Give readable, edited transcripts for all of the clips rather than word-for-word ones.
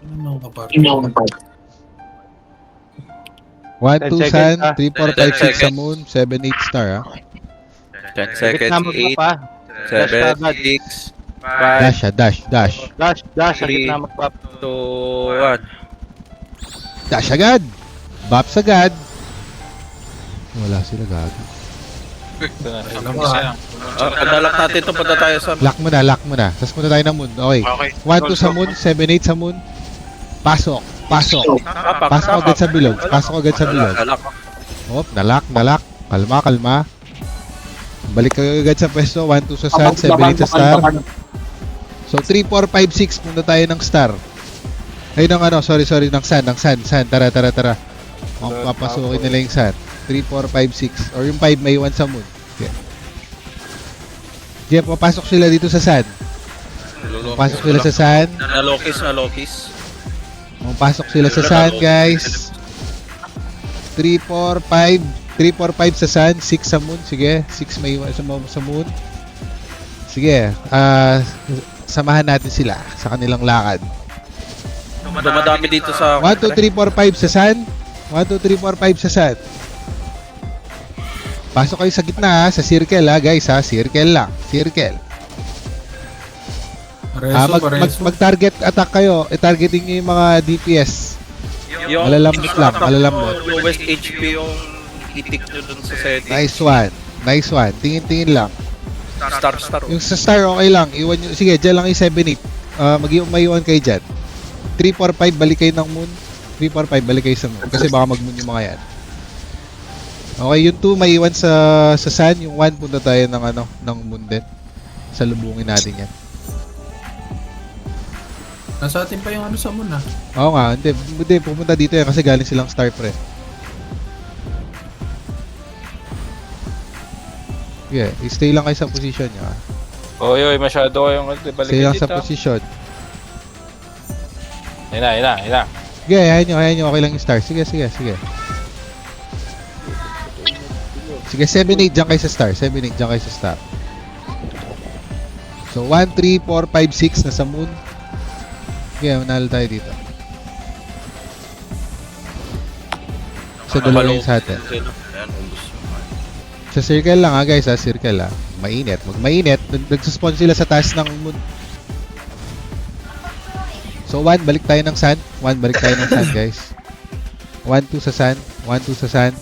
Ano ka pa? 1, 2 10 Sun, seconds, 3, 4, 5, 6 sa Moon, 7, 8 Star, ha? 10 Gitna seconds, mo 8, pa. 7, Dash 6, 5, Dash, ha? Dash, dash. Dash, sa Three. gitna mo pa. 2, 1. Dash agad! Bops agad! Wala sila gago. Ito na. Alam mo, Isa lang. Padalak natin ito, punta tayo sa... Lock mo na. Tapos muna tayo ng Moon. Okay. Okay. 1, 2 sa Moon, 7, 8 sa Moon. Pasok. Pasok agad sa bilog. Padalak. Hop, nalock. Kalma. Balik ka agad sa pwesto. 1, 2 sa Sun, 7, 8 sa Star. So, 3, 4, 5, 6. Punta tayo ng Star. Ay, sorry, ng Sun. Tara. Papasukin nila yung Sun. 3, 4, 5, 6. Or yung 5 may 1 sa Moon. Okay. Jeff, papasok sila dito sa Sun. Papasok sila sa Sun. Nalokis. Papasok sila sa Sun, guys. 3, 4, 5 sa Sun, 6 sa Moon. Sige, 6 may sa Moon. Sige, samahan natin sila sa kanilang lakad. Dumadami dito sa... 1, 2, 3, 4, 5 sa Sun. 1, 2, 3, 4, 5 sa Sun. Pasok kayo sa gitna, ha, sa circle, ha, guys, ha. Circle lang. Circle. Pareso. Mag-target attack kayo. I-targeting nyo yung mga DPS. Yung Malalambot lang, malalambot. Lowest HP yung itik nyo dun sa setting. Nice one. Tingin lang. Star. Yung sa Star, okay lang. Iwan nyo. Sige, dyan lang yung 7-8. Mag-iwan kayo dyan. 3-4-5, balik kayo ng Moon. 3-4-5, balik kayo sa Moon. Kasi baka mag-Moon yung mga yan. Okay, yung 2 may iwan sa Sun. Yung 1 punta tayo ng Moon din. Salubungin natin yan. Nasa atin pa yung ano sa Moon, ha? Oo nga, hindi. Pupunta dito yan kasi galing silang Star pre. Yeah, stay lang kayo sa position nyo, ha. Oy, masyado kayong balik Stay lang dito. sa position. Ayun na. Sige, hayaan nyo. Okay lang yung Star. Sige. Sige, 7-8 dyan kayo sa Star. 7-8 dyan kayo sa Star. So, 1, 3, 4, 5, 6 nasa Moon. Sige, manalo tayo dito. Sa dalawa yung sa atin. Sa circle lang, ha, guys, ha. Circle, ha. Mainit. Nagsuspawn sila sa taas ng Moon. So, 1, balik tayo ng Sun. 1, balik tayo ng Sun, guys. 1, 2 sa Sun. 1, 2 sa Sun.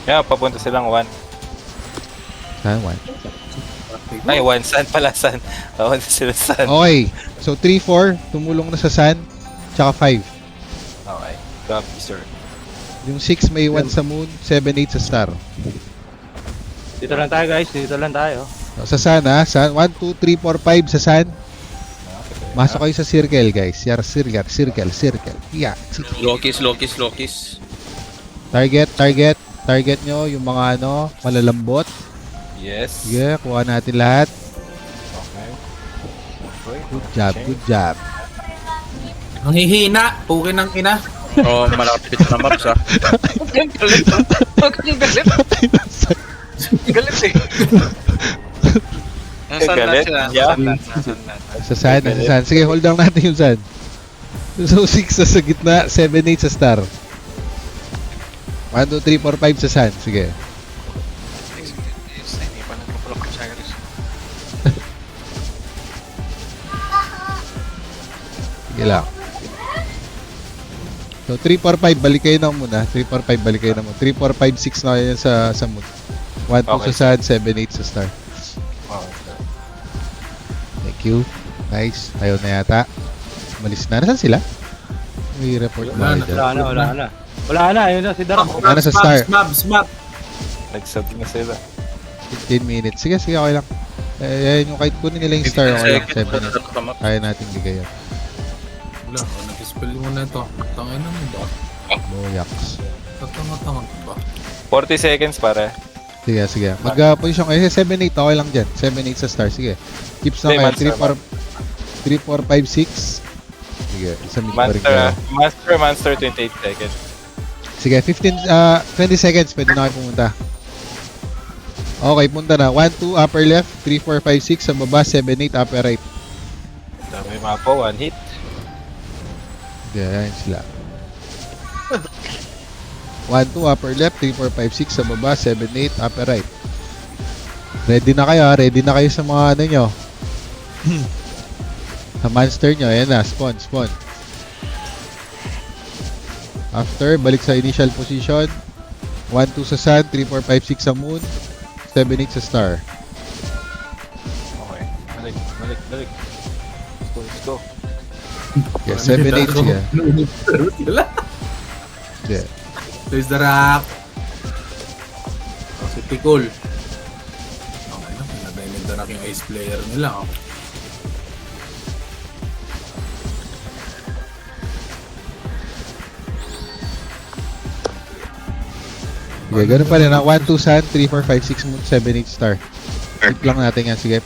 Yeah, papunta silang 1. Sun, 1. Ay, 1 Sun pala, Sun. Papunta sila Sun. Okay. So, 3, 4. Tumulong na sa Sun. Tsaka 5. Okay. Copy, sir. Yung 6 may 1 sa Moon. 7, 8 sa Star. Dito lang tayo, guys. Dito lang tayo. So, sa Sun, ha. Sun. 1, 2, 3, 4, 5 sa Sun. Masok kayo sa circle, guys. Circle. Yeah. Lokis. Target nyo yung mga malalambot. Yes. Yeah, kuha natin lahat. Okay. Good job. Ang hihina. Pukin ng ina. Oh, malapit na maps, ha. Galit eh. Galit? Yeah. Sa Sun. Sige, hold down natin yung Sun. So, 6 sa gitna, 7, 8 sa Star. 1, 2, 3, 4, 5 sa Sun. Sige. Sige lang. So, 3, 4, 5, balik kayo ng Moon, ha. 3, 4, 5, balik kayo ng Moon. 3, 4, 5, 6 na kayo sa Moon. 1, 2 Okay. sa Sun, 7, 8 sa Star. Okay. Thank you. Nice. Ayaw na yata. Malis na. Nasaan sila? May report ba kayo dyan? Wala na. Ayun na, si Darak. Wala na sa Star. Smab. Nag-sub na sila. 15 minutes. Sige, okay lang. Yung kahit kunin nila yung Star, okay lang. 7 minutes. Kaya natin bigay yun. Wala, nag-spell mo na ito. Tangin na mo ba? Boyaks. Tatanga-tanga ba? 40 seconds para. Sige. Mag-position kayo. 7-8, okay lang dyan. 7-8 sa Star. Sige. Keeps na kayo. 3, 4, 5, 6. Sige, isa mid pa rin kayo. Monster 28 seconds. Sige, 20 seconds. Pwede na kayo pumunta. Okay, punta na. 1, 2, upper left. 3, 4, 5, 6. Sa baba, 7, 8, upper right. Dami mga po, one hit. Yan sila. 1, 2, upper left, 3, 4, 5, 6 sa baba, 7, 8, upper right. Ready na kayo ha? Ready na kayo sa mga ano nyo? Sa monster nyo, ayan na, spawn. After, balik sa initial position. 1, 2 sa sun, 3, 4, 5, 6 sa moon, 7, 8 sa star. Okay. Balik. Let's go. Yeah, 7, 8 siya. Sila. Yeah. There's the rock. Oh, si Tikol. Okay na, pinagay ng the rock yung ace player nila. Oh. Okay, ganun pa rin ha. 1, 2 sun, 3, 4, 5, 6 moon, 7, 8 star. Keep lang natin yan, sige.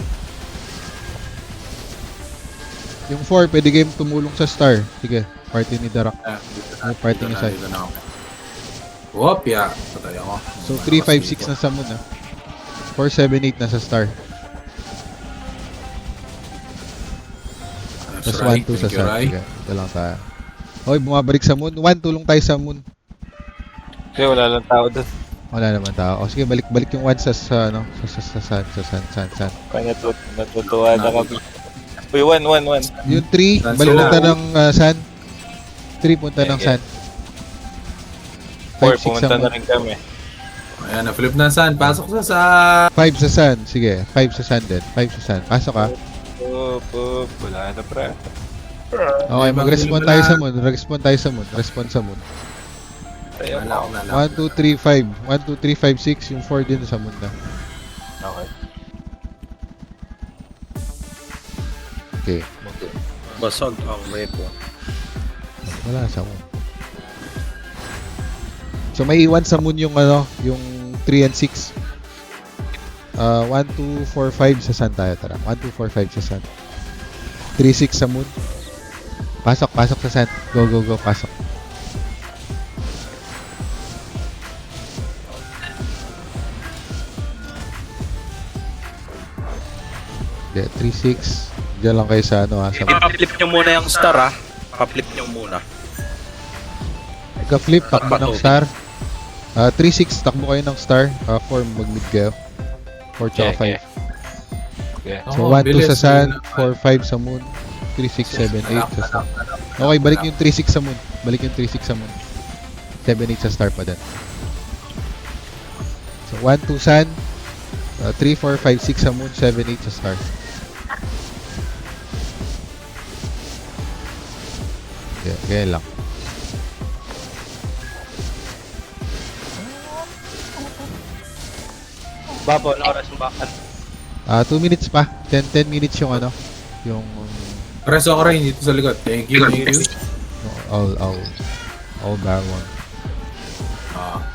Yung 4, pwede kayo tumulong sa star. Sige, party ni The Rock. Party ni Sai. Dito na ako. Whoop, yeah. Patay ako. So 3, 5, 6 na sa moon ha. 4, 7, 8 na sa star. That's Tapos right. 1, 2 sa Thank you, sun. Rai. Sige, ito lang tayo. Okay, bumabalik sa moon. 1, tulong tayo sa moon. Kasi wala lang tao doon. Wala naman tao. O sige, balik yung 1 sa ano, sa sun. Kaya natutuwa na kami. Uy, one. Yung 3, balik punta ng sun. 3 punta ng sun. 4, 5, 6 sa pumunta na moon. rin kami. Ayan, na-flip na saan. Pasok sa 5 sa sun. Sige, 5 sa sun din. 5 sa sun. Pasok ka. Wala na pre. Okay, mag-respond tayo sa moon. Respond sa moon. Tayo Wala mo. ako na lang. 1, 2, 3, 5. 1, 2, 3, 5, 6. Yung 4 din sa moon na. Okay. Okay. Basag ang repo. Wala sa moon. So may iwan sa moon yung ano, yung 3 and 6. 1, 2, 4, 5 sa sun tayo. Tara. 1, 2, 4, 5 sa sun. 3, 6 sa moon. Pasok sa sun. Go, pasok. Yeah, 3, 6. Diyan lang kayo sa ano ha. Sa I-flip nyo muna yung star ah. Pa-flip nyo muna. Flip, takbo ng star. 3, 6, takbo kayo ng star. 4, mag-mid kayo. 4 tsaka 5. Okay. Okay. So 1, 2 sa sun, 4, 5 sa moon, 3, 6, 7, 8 sa sun. Okay, balik yung 3, 6 sa moon. 7, 8 sa star pa din. So 1, 2 sun, 3, 4, 5, 6 sa moon, 7, 8 sa star. Okay, ganyan lang. Babo, na oras yung bakal. 2 minutes pa. 10 minutes yung ano, yung Preso ako rin dito sa likod. Thank you. all bar one.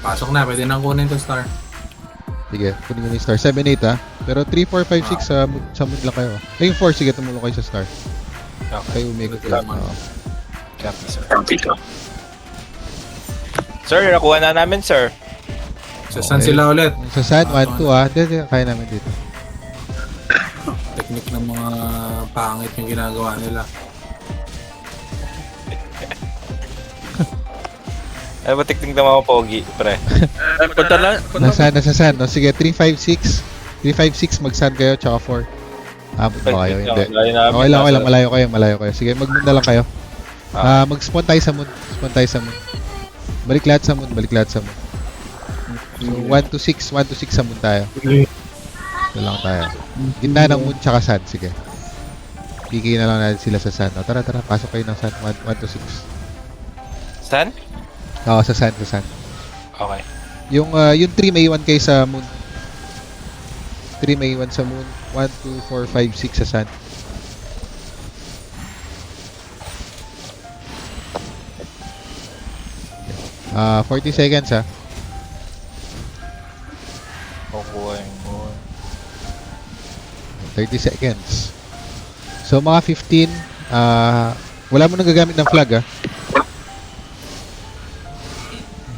Pasok na. Pwede nang kunin to star. Sige, kunin mo yung star. 7, 8 ha. Pero 3, 4, 5, 6 sa moon lang kayo. Yung 4, sige, tumulong kayo sa star. Okay. Kayo umikot lang. Copy, sir. Sir, nakuha na namin, sir. Sa saan sila ulit? Sa sun, 1, 2 ha. Hindi, kaya namin dito. Technique ng mga pangit yung ginagawa nila. Ano ba teknik ng mga pogi, pre? Punta na. Nasa sun. No? Sige, 3, 5, 6. 3, 5, 6, mag-sun kayo, tsaka 4. Abot ba kayo? Hindi. Okay lang. Malayo kayo. Sige, mag-moon na lang kayo. Mag-spawn tayo sa moon. Balik lahat sa moon. So, 1 to 6 sa moon tayo. Ito lang tayo. Gitna ng moon tsaka sun. Sige. PK na lang natin sila sa sun. O, tara. Pasok kayo ng sun. 1 to 6. Saan? Oo, sa sun. Okay. Yung 3 may iwan kayo sa moon. 3 may iwan sa moon. 1, 2, 4, 5, 6 sa sun. Ah, 40 seconds ha. Kukuha yung moon. 30 seconds. So mga 15, wala mo nang gagamit ng flag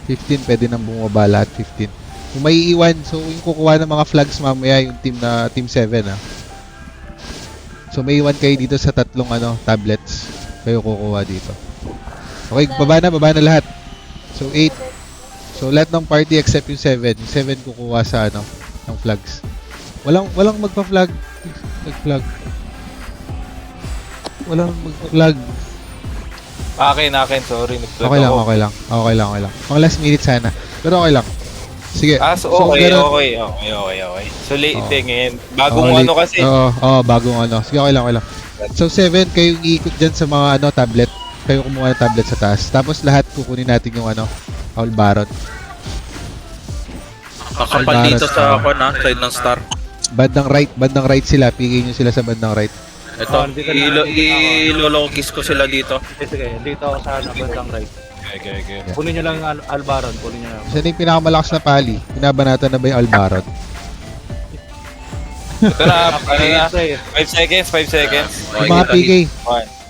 15, pwede nang bumaba lahat 15. Kung may iwan, so yung kukuha ng mga flags mamaya yung team 7 . So may iwan kayo dito sa tatlong tablets. Kayo kukuha dito. Okay, baba na lahat. So 8. So lahat ng party except yung 7. Yung 7 kukuha sa ng flags. Walang magpa-flag. Nag-flag. Walang magpa-flag. Akin. Sorry. Nag-flag Okay lang, ako. okay lang. Okay lang. Mga last minute sana. Pero okay lang. Sige. So okay. ganun. Okay. So late Oo. ngayon. Bagong Oo, kasi. Oo, bagong Sige, okay lang. So 7, kayo iikot dyan sa mga tablet. Kayo kumuha ng tablet sa taas. Tapos lahat kukunin natin yung Owl Baron. Kakapal dito sa side ng star. Bandang right sila. Pigay nyo sila sa bandang right. Ito, ilolokis ko sila dito. Sige, dito ako sa bandang right. Okay. Kunin nyo lang yung Albaron, kunin nyo lang. Saan yung pinakamalakas na pali? Pinabanatan na ba yung Owl Baron? Ito na. 5 Sige. seconds. Yung mga PK. 1,